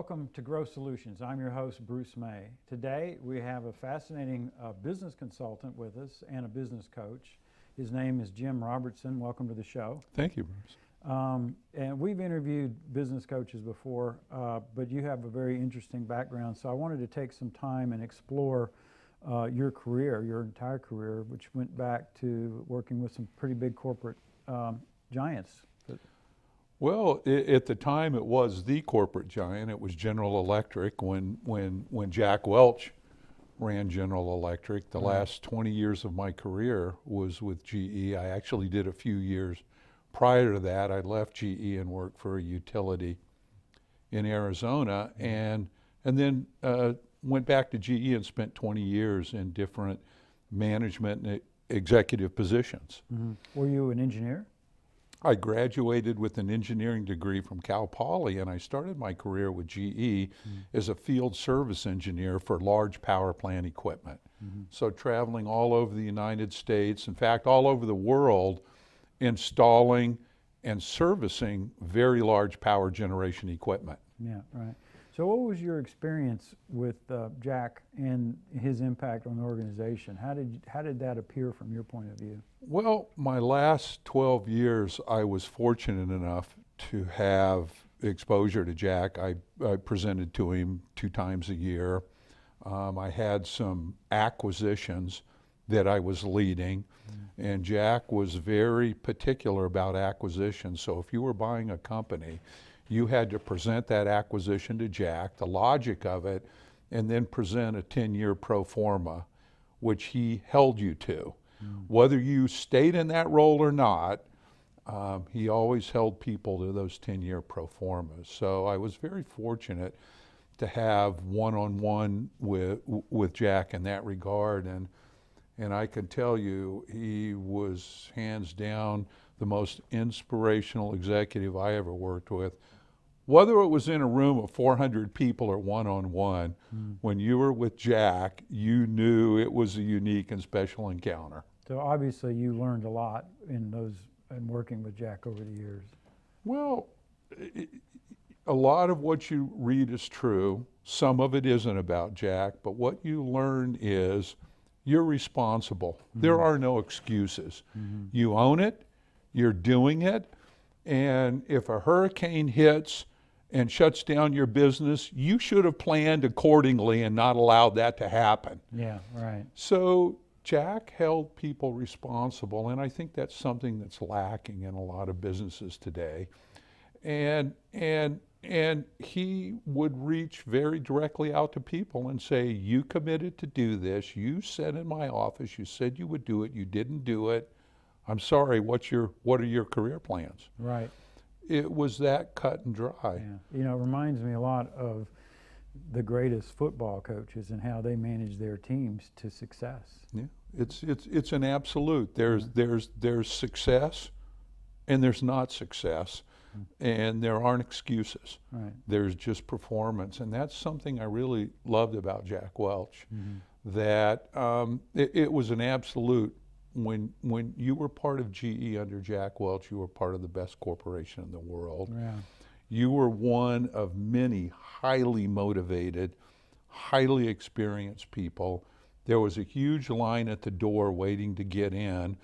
welcome to Growth Solutions. I'm your host, Bruce May. Today we have a fascinating business consultant with us and a business coach. His name is Jim Robertson. Welcome to the show. Thank you, Bruce. And we've interviewed business coaches before, but you have a very interesting background, so I wanted to take some time and explore your career, your entire career, which went back to working with some pretty big corporate giants. Well, at the time it was the corporate giant. It was General Electric when Jack Welch ran General Electric. The last 20 years of my career was with GE. I actually did a few years prior to that. I left GE and worked for a utility in Arizona, and then went back to GE and spent 20 years in different management and executive positions. Mm-hmm. Were you an engineer? I graduated with an engineering degree from Cal Poly, and I started my career with GE as a field service engineer for large power plant equipment. So traveling all over the United States, in fact, all over the world, installing and servicing very large power generation equipment. Yeah, right. So what was your experience with Jack and his impact on the organization? How did that appear from your point of view? Well, my last 12 years, I was fortunate enough to have exposure to Jack. I presented to him 2 times a year. I had some acquisitions that I was leading, and Jack was very particular about acquisitions. So if you were buying a company, you had to present that acquisition to Jack, the logic of it, and then present a 10-year pro forma, which he held you to. Whether you stayed in that role or not, he always held people to those 10-year pro formas. So I was very fortunate to have one-on-one with Jack in that regard, and I can tell you he was hands down the most inspirational executive I ever worked with. Whether it was in a room of 400 people or one-on-one, when you were with Jack, you knew it was a unique and special encounter. So obviously you learned a lot in working with Jack over the years. Well, a lot of what you read is true. Some of it isn't about Jack, but what you learn is you're responsible. There are no excuses. You own it, you're doing it, and if a hurricane hits and shuts down your business, you should have planned accordingly and not allowed that to happen. Yeah, right. So Jack held people responsible, and I think that's something that's lacking in a lot of businesses today. And he would reach very directly out to people and say, you committed to do this, you said in my office, you said you would do it, you didn't do it. I'm sorry, what are your career plans? Right. It was that cut and dry. Yeah. You know, it reminds me a lot of the greatest football coaches and how they manage their teams to success. Yeah, it's an absolute. There's success, and there's not success, and there aren't excuses. Right. There's just performance, and that's something I really loved about Jack Welch. That it was an absolute. When you were part of GE under Jack Welch, you were part of the best corporation in the world. Yeah. You were one of many highly motivated, highly experienced people. There was a huge line at the door waiting to get in.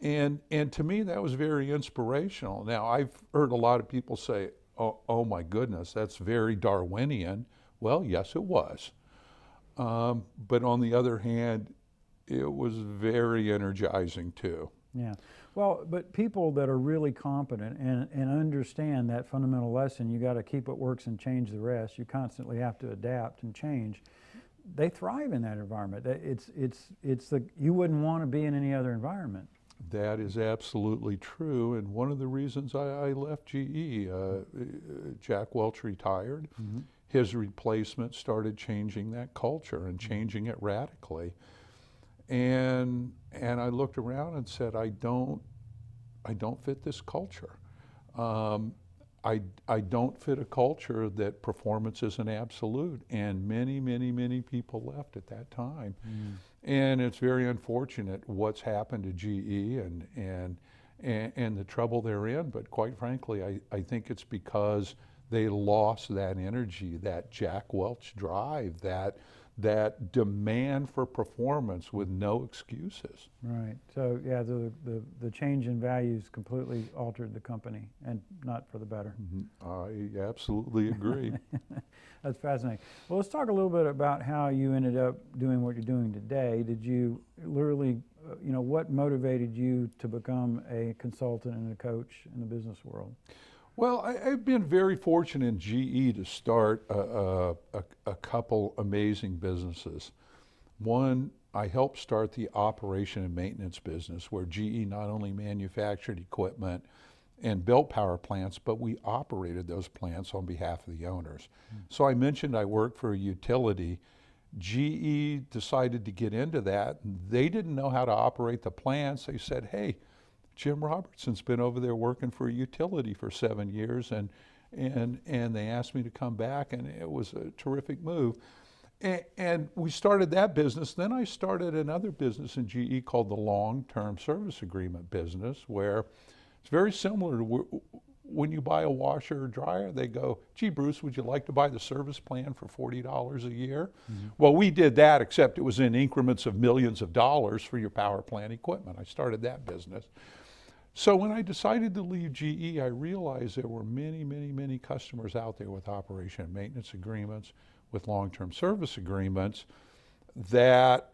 And to me, that was very inspirational. Now, I've heard a lot of people say, oh my goodness, that's very Darwinian. Well, yes, it was. But on the other hand, it was very energizing too. Yeah. Well, but people that are really competent and understand that fundamental lesson, you got to keep what works and change the rest. You constantly have to adapt and change. They thrive in that environment. You wouldn't want to be in any other environment. That is absolutely true, and one of the reasons I left GE, Jack Welch retired. His replacement started changing that culture and changing it radically. And I looked around and said, I don't fit this culture. I don't fit a culture that performance is an absolute, and many people left at that time. And it's very unfortunate what's happened to GE and the trouble they're in, but quite frankly, I think it's because they lost that energy, that Jack Welch drive, that demand for performance with no excuses. Right. So yeah, the change in values completely altered the company, and not for the better. I absolutely agree. That's fascinating. Well, let's talk a little bit about how you ended up doing what you're doing today. Did you literally, what motivated you to become a consultant and a coach in the business world? Well, I've been very fortunate in GE to start a couple amazing businesses. One, I helped start the operation and maintenance business, where GE not only manufactured equipment and built power plants, but we operated those plants on behalf of the owners. So I mentioned I worked for a utility. GE decided to get into that. They didn't know how to operate the plants. They said, hey, Jim Robertson's been over there working for a utility for 7 years, and they asked me to come back, and it was a terrific move. And we started that business. Then I started another business in GE called the long-term service agreement business, where it's very similar to when you buy a washer or dryer. They go, gee, Bruce, would you like to buy the service plan for $40 a year? Well, we did that, except it was in increments of millions of dollars for your power plant equipment. I started that business. So when I decided to leave GE, I realized there were many, many, many customers out there with operation and maintenance agreements, with long-term service agreements, that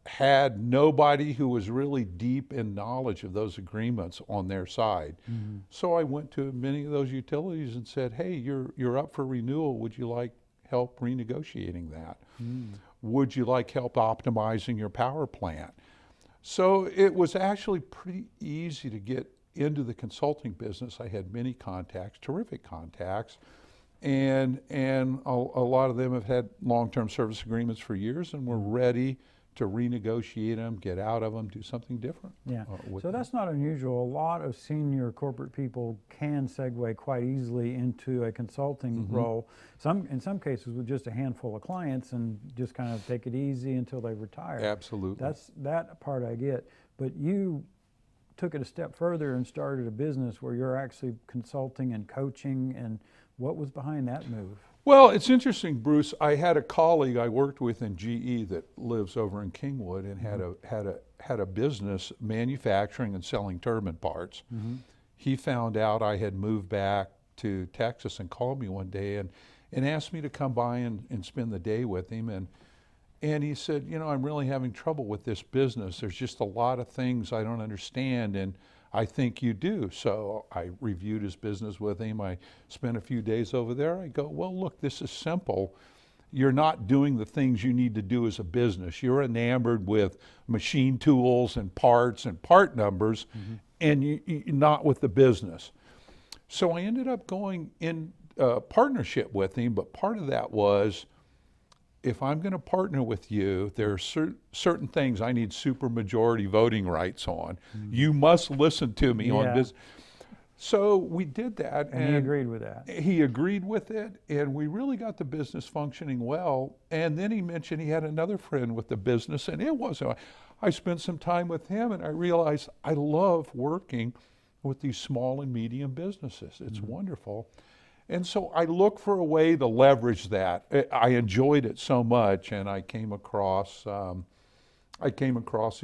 had nobody who was really deep in knowledge of those agreements on their side. So I went to many of those utilities and said, hey, you're up for renewal. Would you like help renegotiating that? Would you like help optimizing your power plant? So it was actually pretty easy to get into the consulting business. I had many contacts, terrific contacts, and a lot of them have had long-term service agreements for years and were ready to renegotiate them, get out of them, do something different. Yeah, with so them. that's not unusual. A lot of senior corporate people can segue quite easily into a consulting role. In some cases with just a handful of clients, and just kind of take it easy until they retire. Absolutely. That part I get. But you took it a step further and started a business where you're actually consulting and coaching, and what was behind that move? Well, it's interesting, Bruce. I had a colleague I worked with in GE that lives over in Kingwood and had a business manufacturing and selling turbine parts. He found out I had moved back to Texas and called me one day and asked me to come by and spend the day with him. And he said, I'm really having trouble with this business. There's just a lot of things I don't understand, and I think you do. So I reviewed his business with him. I spent a few days over there. I go, well, look, this is simple. You're not doing the things you need to do as a business. You're enamored with machine tools and parts and part numbers, and you're not with the business. So I ended up going in partnership with him, but part of that was, if I'm going to partner with you, there are certain things I need supermajority voting rights on. You must listen to me on this. So we did that. And he agreed with that. He agreed with it, and we really got the business functioning well. And then he mentioned he had another friend with the business, and I spent some time with him, and I realized I love working with these small and medium businesses. It's wonderful. And so I looked for a way to leverage that. I enjoyed it so much, and I came across the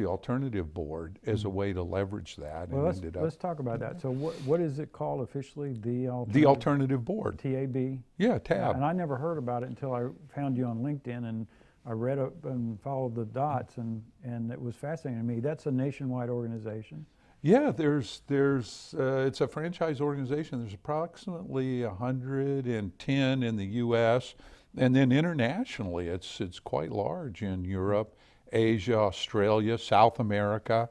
alternative board as a way to leverage that. Well, and let's talk about that. So what is it called officially? The alternative board. TAB? Yeah, TAB. And I never heard about it until I found you on LinkedIn, and I read up and followed the dots, and it was fascinating to me. That's a nationwide organization. Yeah, it's a franchise organization. There's approximately 110 in the U.S., and then internationally, it's quite large in Europe, Asia, Australia, South America.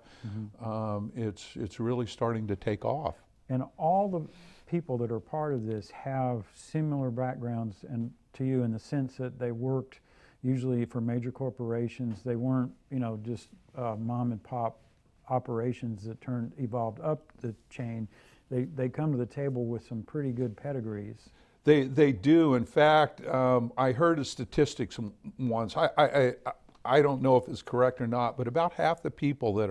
It's really starting to take off. And all the people that are part of this have similar backgrounds and to you, in the sense that they worked usually for major corporations. They weren't, just mom and pop operations that evolved up the chain. They come to the table with some pretty good pedigrees. They do. In fact, I heard a statistics once. I don't know if it's correct or not, but about half the people that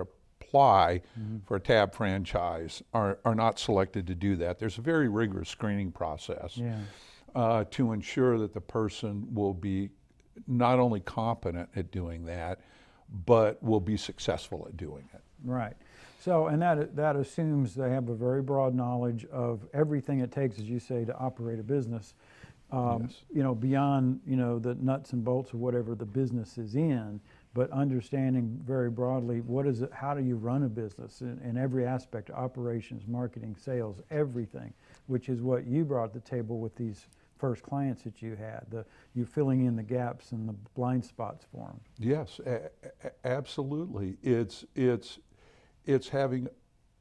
apply for a TAB franchise are not selected to do that. There's a very rigorous screening process to ensure that the person will be not only competent at doing that, but will be successful at doing it. Right. So, and that assumes they have a very broad knowledge of everything it takes, as you say, to operate a business. Yes. You know, beyond, you know, the nuts and bolts of whatever the business is in, but understanding very broadly what is it, how do you run a business in every aspect, operations, marketing, sales, everything, which is what you brought to the table with these first clients that you had, you filling in the gaps and the blind spots for them. Yes, absolutely. It's having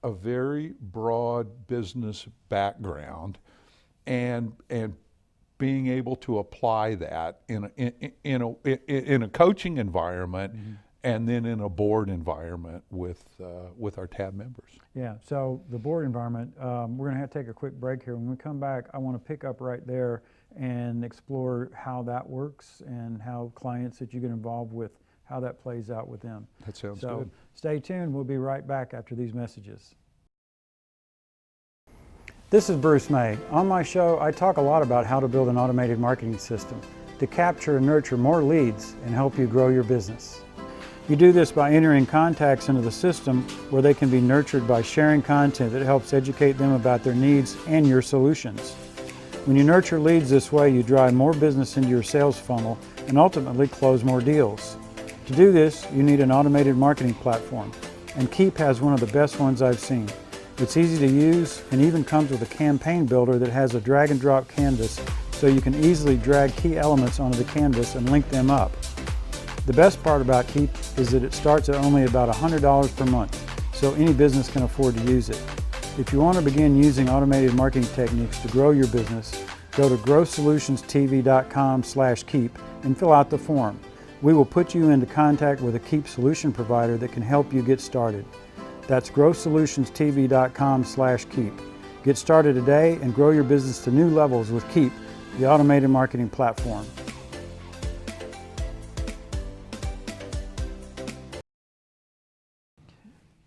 a very broad business background and being able to apply that in a coaching environment and then in a board environment with our TAB members. Yeah, so the board environment, we're going to have to take a quick break here. When we come back, I want to pick up right there and explore how that works and how clients that you get involved with, how that plays out with them. That sounds So good. stay tuned. We'll be right back after these messages. This is Bruce May. On my show, I talk a lot about how to build an automated marketing system to capture and nurture more leads and help you grow your business. You do this by entering contacts into the system where they can be nurtured by sharing content that helps educate them about their needs and your solutions. When you nurture leads this way, you drive more business into your sales funnel and ultimately close more deals. To do this, you need an automated marketing platform, and Keep has one of the best ones I've seen. It's easy to use and even comes with a campaign builder that has a drag and drop canvas so you can easily drag key elements onto the canvas and link them up. The best part about Keep is that it starts at only about $100 per month, so any business can afford to use it. If you want to begin using automated marketing techniques to grow your business, go to growsolutionstv.com/keep and fill out the form. We will put you into contact with a Keep solution provider that can help you get started. That's growsolutionstv.com/keep. Get started today and grow your business to new levels with Keep, the automated marketing platform.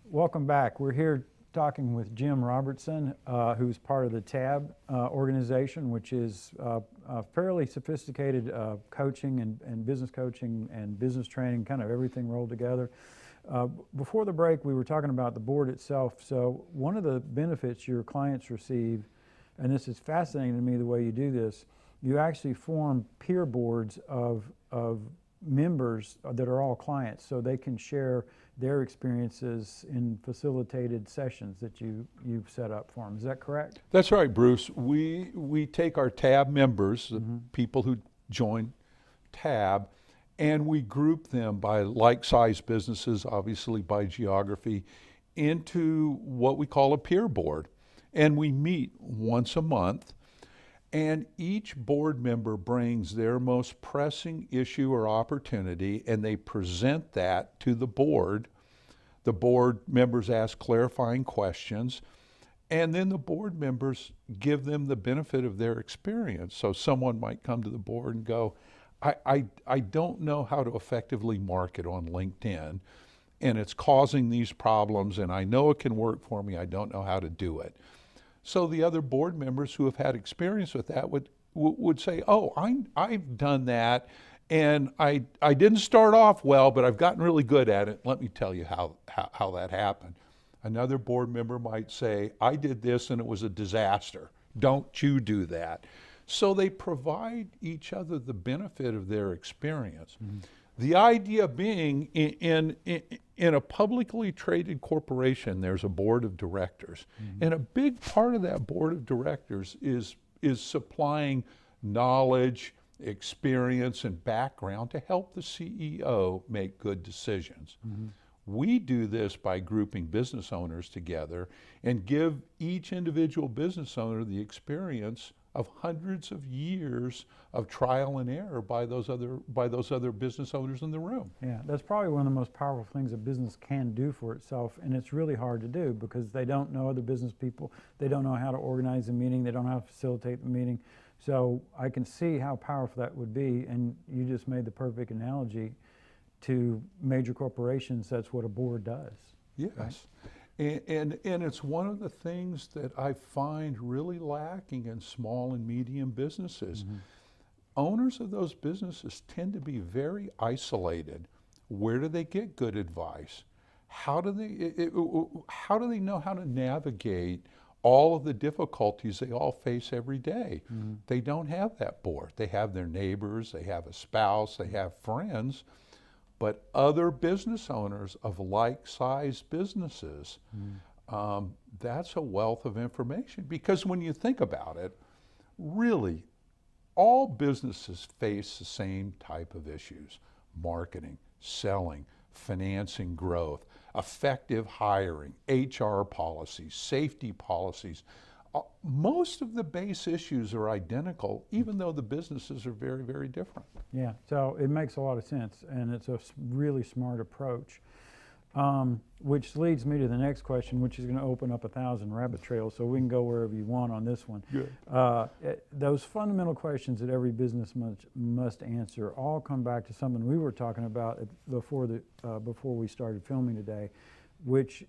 Welcome back. We're here talking with Jim Robertson, who's part of the TAB organization, which is a fairly sophisticated coaching and business coaching and business training, kind of everything rolled together. Before the break, we were talking about the board itself. So one of the benefits your clients receive, and this is fascinating to me the way you do this, you actually form peer boards of members that are all clients, so they can share their experiences in facilitated sessions that you've set up for them. Is that correct? That's right, Bruce. We take our TAB members, the people who join TAB, and we group them by like-sized businesses, obviously by geography, into what we call a peer board. And we meet once a month, and each board member brings their most pressing issue or opportunity, and they present that to the board. The board members ask clarifying questions, and then the board members give them the benefit of their experience. So someone might come to the board and go, I don't know how to effectively market on LinkedIn, and it's causing these problems, and I know it can work for me, I don't know how to do it. So the other board members who have had experience with that would say, oh, I've done that, and I didn't start off well, but I've gotten really good at it. Let me tell you how that happened. Another board member might say, I did this and it was a disaster. Don't you do that. So they provide each other the benefit of their experience. The idea being, in a publicly traded corporation, there's a board of directors. And a big part of that board of directors is supplying knowledge, experience, and background to help the CEO make good decisions. We do this by grouping business owners together and give each individual business owner the experience of hundreds of years of trial and error by those other business owners in the room. Yeah, that's probably one of the most powerful things a business can do for itself, and it's really hard to do because they don't know other business people, they don't know how to organize a meeting, they don't know how to facilitate the meeting. So I can see how powerful that would be, and you just made the perfect analogy to major corporations. That's what a board does. Yes. And it's one of the things that I find really lacking in small and medium businesses. Mm-hmm. Owners of those businesses tend to be very isolated. Where do they get good advice? How do they know how to navigate all of the difficulties they all face every day? Mm-hmm. They don't have that board. They have their neighbors, they have a spouse, they have friends, but other business owners of like-sized businesses, that's a wealth of information. Because when you think about it, really, all businesses face the same type of issues: marketing, selling, financing growth, effective hiring, HR policies, safety policies. Most of the base issues are identical, even though the businesses are very, very different. Yeah, so it makes a lot of sense, and it's a really smart approach. Which leads me to the next question, which is going to open up 1,000 rabbit trails, so we can go wherever you want on this one. Good. Those fundamental questions that every business must answer all come back to something we were talking about before we started filming today, which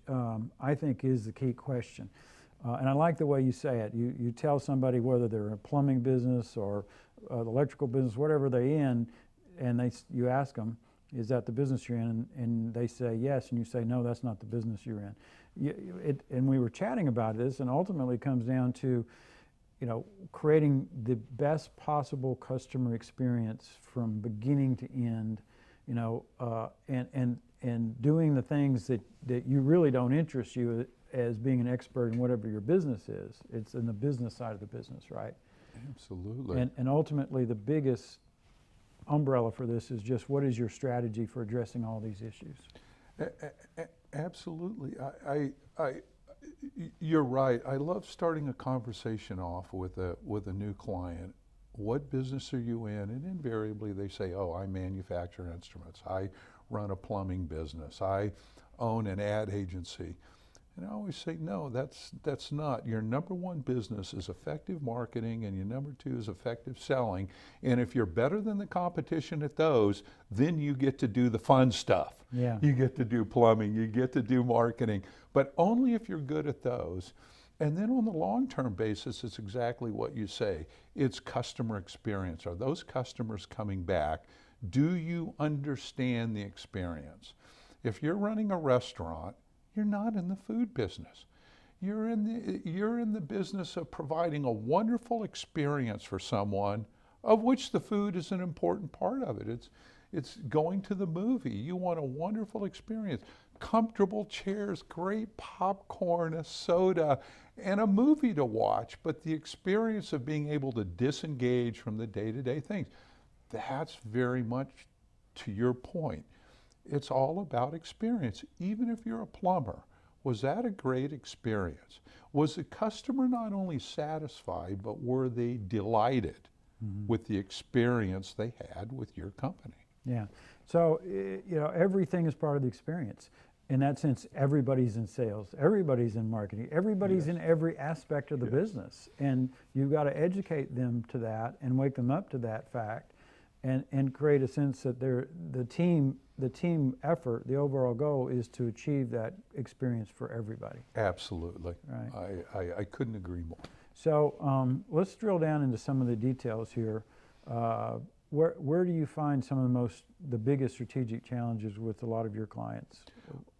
I think is the key question. And I like the way you say it. You tell somebody, whether they're a plumbing business or electrical business, whatever they're in, and you ask them, is that the business you're in? And they say yes, and you say, no, that's not the business you're in. And we were chatting about this, and ultimately it comes down to, creating the best possible customer experience from beginning to end, and doing the things that you really don't interest you as being an expert in whatever your business is. It's in the business side of the business, right? Absolutely. And ultimately the biggest umbrella for this is just, what is your strategy for addressing all these issues? Absolutely. You're right. I love starting a conversation off with a new client. What business are you in? And invariably they say, oh, I manufacture instruments. I run a plumbing business. I own an ad agency. And I always say, no, that's not. Your number one business is effective marketing, and your number two is effective selling. And if you're better than the competition at those, then you get to do the fun stuff. Yeah. You get to do plumbing, you get to do marketing, but only if you're good at those. And then on the long-term basis, it's exactly what you say. It's customer experience. Are those customers coming back? Do you understand the experience? If you're running a restaurant, you're not in the food business. You're in the business of providing a wonderful experience for someone, of which the food is an important part of it. It's going to the movie. You want a wonderful experience. Comfortable chairs, great popcorn, a soda, and a movie to watch, but the experience of being able to disengage from the day-to-day things. That's very much to your point. It's all about experience. Even if you're a plumber, was that a great experience? Was the customer not only satisfied, but were they delighted with the experience they had with your company? Yeah. So, everything is part of the experience. In that sense, everybody's in sales, everybody's in marketing, everybody's in every aspect of the business. And you've got to educate them to that and wake them up to that fact, and create a sense that the team effort, the overall goal is to achieve that experience for everybody. Absolutely. Right. I couldn't agree more. So let's drill down into some of the details here. Where do you find some of the biggest strategic challenges with a lot of your clients?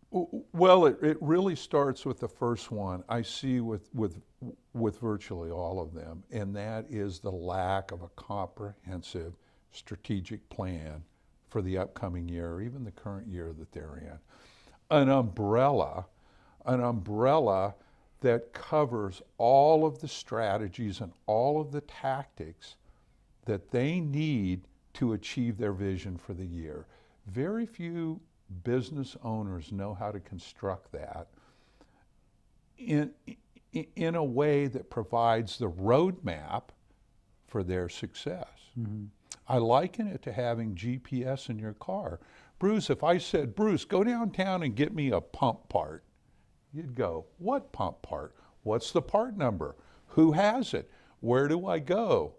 Well, it really starts with the first one I see with virtually all of them, and that is the lack of a comprehensive strategic plan for the upcoming year, or even the current year that they're in. An umbrella that covers all of the strategies and all of the tactics that they need to achieve their vision for the year. Very few business owners know how to construct that in a way that provides the roadmap for their success. Mm-hmm. I liken it to having GPS in your car. Bruce, if I said, Bruce, go downtown and get me a pump part, you'd go, what pump part? What's the part number? Who has it? Where do I go?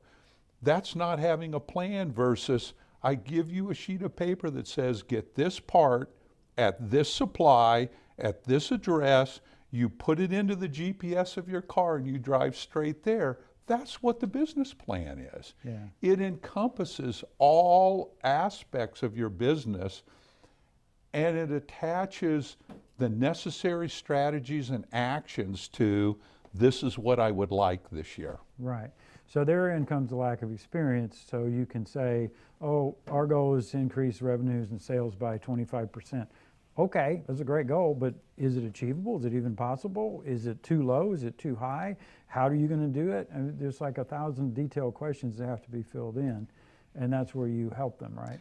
That's not having a plan versus I give you a sheet of paper that says get this part at this supply at this address, you put it into the GPS of your car and you drive straight there. That's what the business plan is. Yeah. It encompasses all aspects of your business, and it attaches the necessary strategies and actions to, this is what I would like this year. Right. So therein comes the lack of experience. So you can say, oh, our goal is to increase revenues and sales by 25%. Okay, that's a great goal, but is it achievable? Is it even possible? Is it too low? Is it too high? How are you going to do it? I mean, there's like 1,000 detailed questions that have to be filled in, and that's where you help them, right?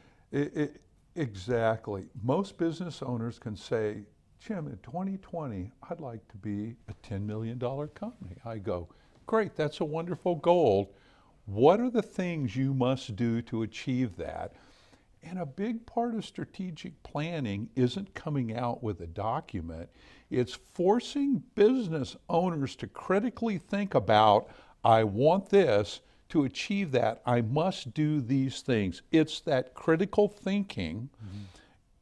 Exactly. Most business owners can say, Jim, in 2020, I'd like to be a $10 million company. I go, great, that's a wonderful goal. What are the things you must do to achieve that? And a big part of strategic planning isn't coming out with a document. It's forcing business owners to critically think about, I want this. To achieve that, I must do these things. It's that critical thinking.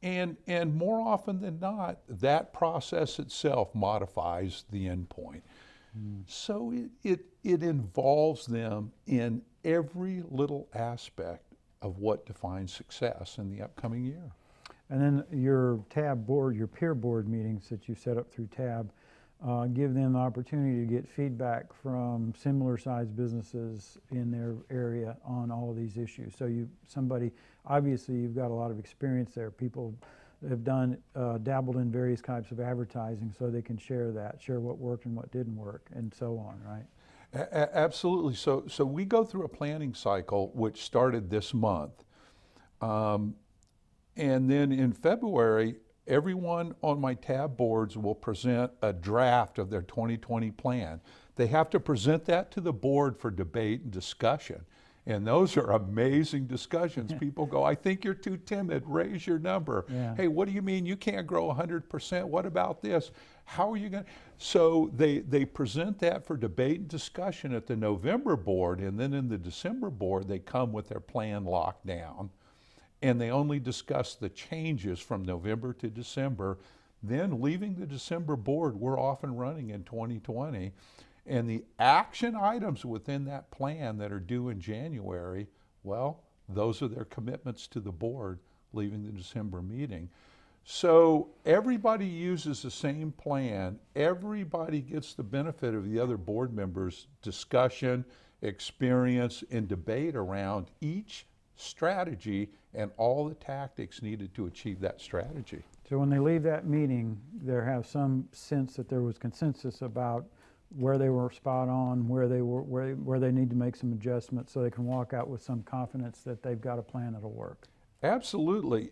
And more often than not, that process itself modifies the endpoint. So it involves them in every little aspect of what defines success in the upcoming year. And then your TAB board, your peer board meetings that you set up through TAB, give them the opportunity to get feedback from similar sized businesses in their area on all of these issues. So obviously you've got a lot of experience there. People have dabbled in various types of advertising, so they can share what worked and what didn't work, and so on, right? Absolutely. So we go through a planning cycle which started this month. And then in February, everyone on my TAB boards will present a draft of their 2020 plan. They have to present that to the board for debate and discussion. And those are amazing discussions. People go, I think you're too timid, raise your number. Yeah. Hey, what do you mean you can't grow 100%? What about this? How are you going to? So they present that for debate and discussion at the November board, and then in the December board, they come with their plan locked down. And they only discuss the changes from November to December. Then leaving the December board, we're off and running in 2020. And the action items within that plan that are due in January, well, those are their commitments to the board leaving the December meeting. So everybody uses the same plan. Everybody gets the benefit of the other board members' discussion, experience, and debate around each strategy and all the tactics needed to achieve that strategy. So when they leave that meeting, they have some sense that there was consensus about where they were spot on, where they need to make some adjustments, so they can walk out with some confidence that they've got a plan that'll work. Absolutely.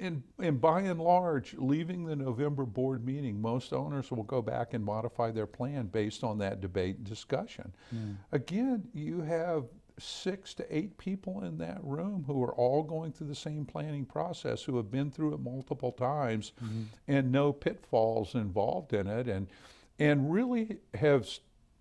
And by and large, leaving the November board meeting, most owners will go back and modify their plan based on that debate and discussion. Again, you have 6 to 8 people in that room who are all going through the same planning process, who have been through it multiple times and know pitfalls involved in it, and really have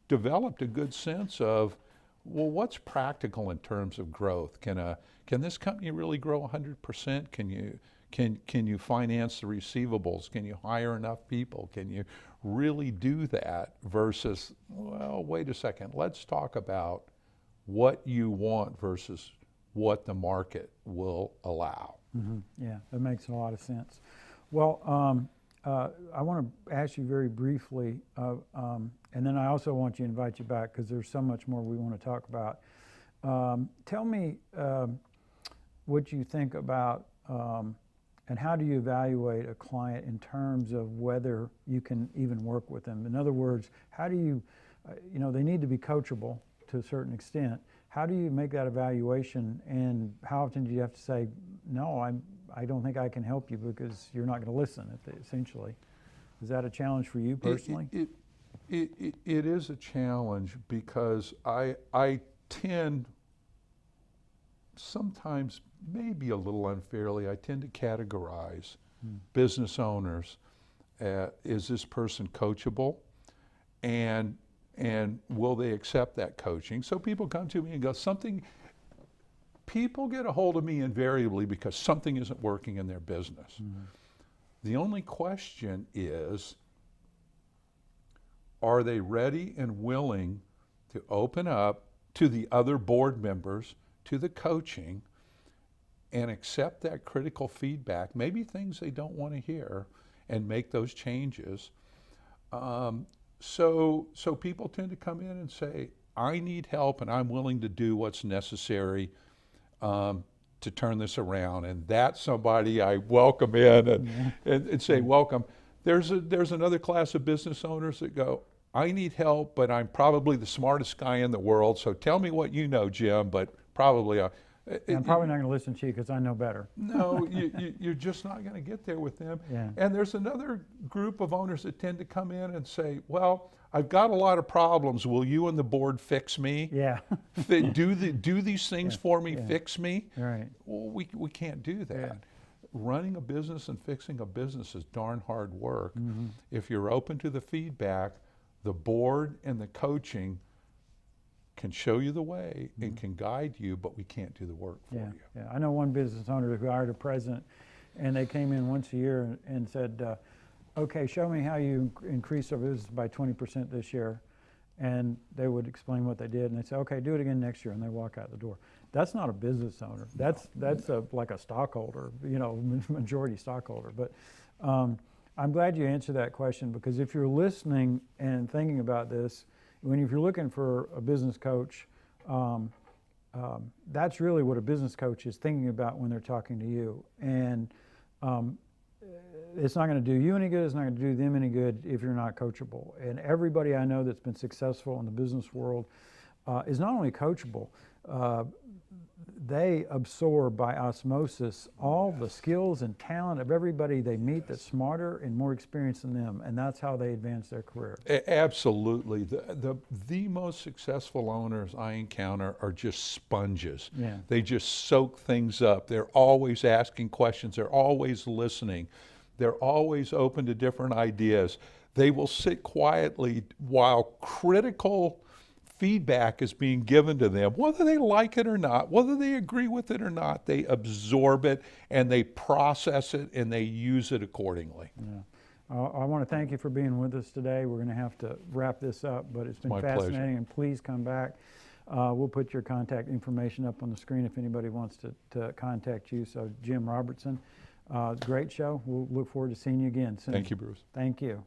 developed a good sense of, well, what's practical in terms of growth? Can this company really grow 100%? Can you finance the receivables? Can you hire enough people? Can you really do that? Versus, well, wait a second, let's talk about what you want versus what the market will allow. Yeah, that makes a lot of sense. Well, I want to ask you very briefly, and then I also want to invite you back because there's so much more we want to talk about. Tell me what you think about and how do you evaluate a client in terms of whether you can even work with them? In other words, how do you, they need to be coachable to a certain extent. How do you make that evaluation, and how often do you have to say, no, I don't think I can help you because you're not going to listen, essentially? Is that a challenge for you personally? It is a challenge because I tend, sometimes maybe a little unfairly, I tend to categorize business owners. Is this person coachable? And will they accept that coaching? So people come to me and go, people get a hold of me invariably because something isn't working in their business. The only question is, are they ready and willing to open up to the other board members, to the coaching, and accept that critical feedback, maybe things they don't want to hear, and make those changes. So people tend to come in and say, I need help and I'm willing to do what's necessary to turn this around. And that's somebody I welcome in and say, welcome. There's another class of business owners that go, I need help, but I'm probably the smartest guy in the world, so tell me what you know, Jim, but probably I'm probably not going to listen to you because I know better. No, you're just not going to get there with them. Yeah. And there's another group of owners that tend to come in and say, well, I've got a lot of problems. Will you and the board fix me? Yeah. do these things for me, yeah. fix me? Right. Well, we can't do that. Yeah. Running a business and fixing a business is darn hard work. Mm-hmm. If you're open to the feedback, the board and the coaching can show you the way and can guide you, but we can't do the work for you. Yeah, I know one business owner who hired a president, and they came in once a year and said, okay, show me how you increase our business by 20% this year. And they would explain what they did, and they'd say, okay, do it again next year, and they walk out the door. That's not a business owner. That's like a stockholder, majority stockholder. But I'm glad you answered that question, because if you're listening and thinking about this, if you're looking for a business coach, that's really what a business coach is thinking about when they're talking to you. And it's not going to do you any good, it's not going to do them any good if you're not coachable. And everybody I know that's been successful in the business world is not only coachable, they absorb by osmosis all the skills and talent of everybody they meet that's smarter and more experienced than them, and that's how they advance their career. Absolutely. The most successful owners I encounter are just sponges. Yeah. They just soak things up. They're always asking questions. They're always listening. They're always open to different ideas. They will sit quietly while critical feedback is being given to them, whether they like it or not, whether they agree with it or not. They absorb it and they process it and they use it accordingly. Yeah. I want to thank you for being with us today. We're going to have to wrap this up, but it's been fascinating. Pleasure. And please come back. We'll put your contact information up on the screen if anybody wants to contact you. So Jim Robertson, great show. We'll look forward to seeing you again soon. Thank you, Bruce. Thank you.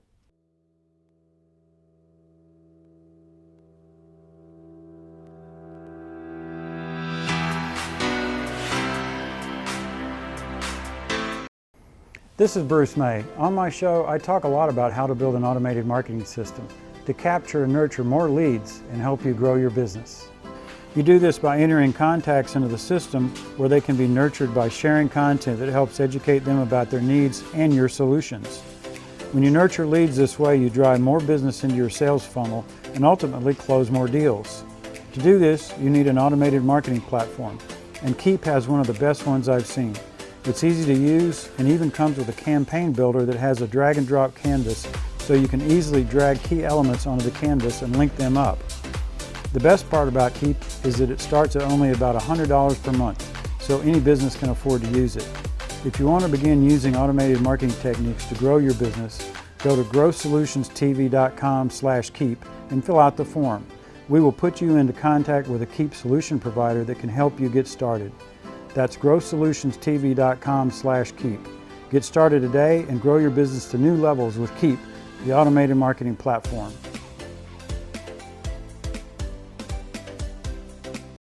This is Bruce May. On my show, I talk a lot about how to build an automated marketing system to capture and nurture more leads and help you grow your business. You do this by entering contacts into the system where they can be nurtured by sharing content that helps educate them about their needs and your solutions. When you nurture leads this way, you drive more business into your sales funnel and ultimately close more deals. To do this, you need an automated marketing platform, and Keep has one of the best ones I've seen. It's easy to use and even comes with a campaign builder that has a drag and drop canvas so you can easily drag key elements onto the canvas and link them up. The best part about Keep is that it starts at only about $100 per month, so any business can afford to use it. If you want to begin using automated marketing techniques to grow your business, go to growsolutionstv.com/keep and fill out the form. We will put you into contact with a Keep solution provider that can help you get started. That's growsolutionstv.com/keep. Get started today and grow your business to new levels with Keep, the automated marketing platform.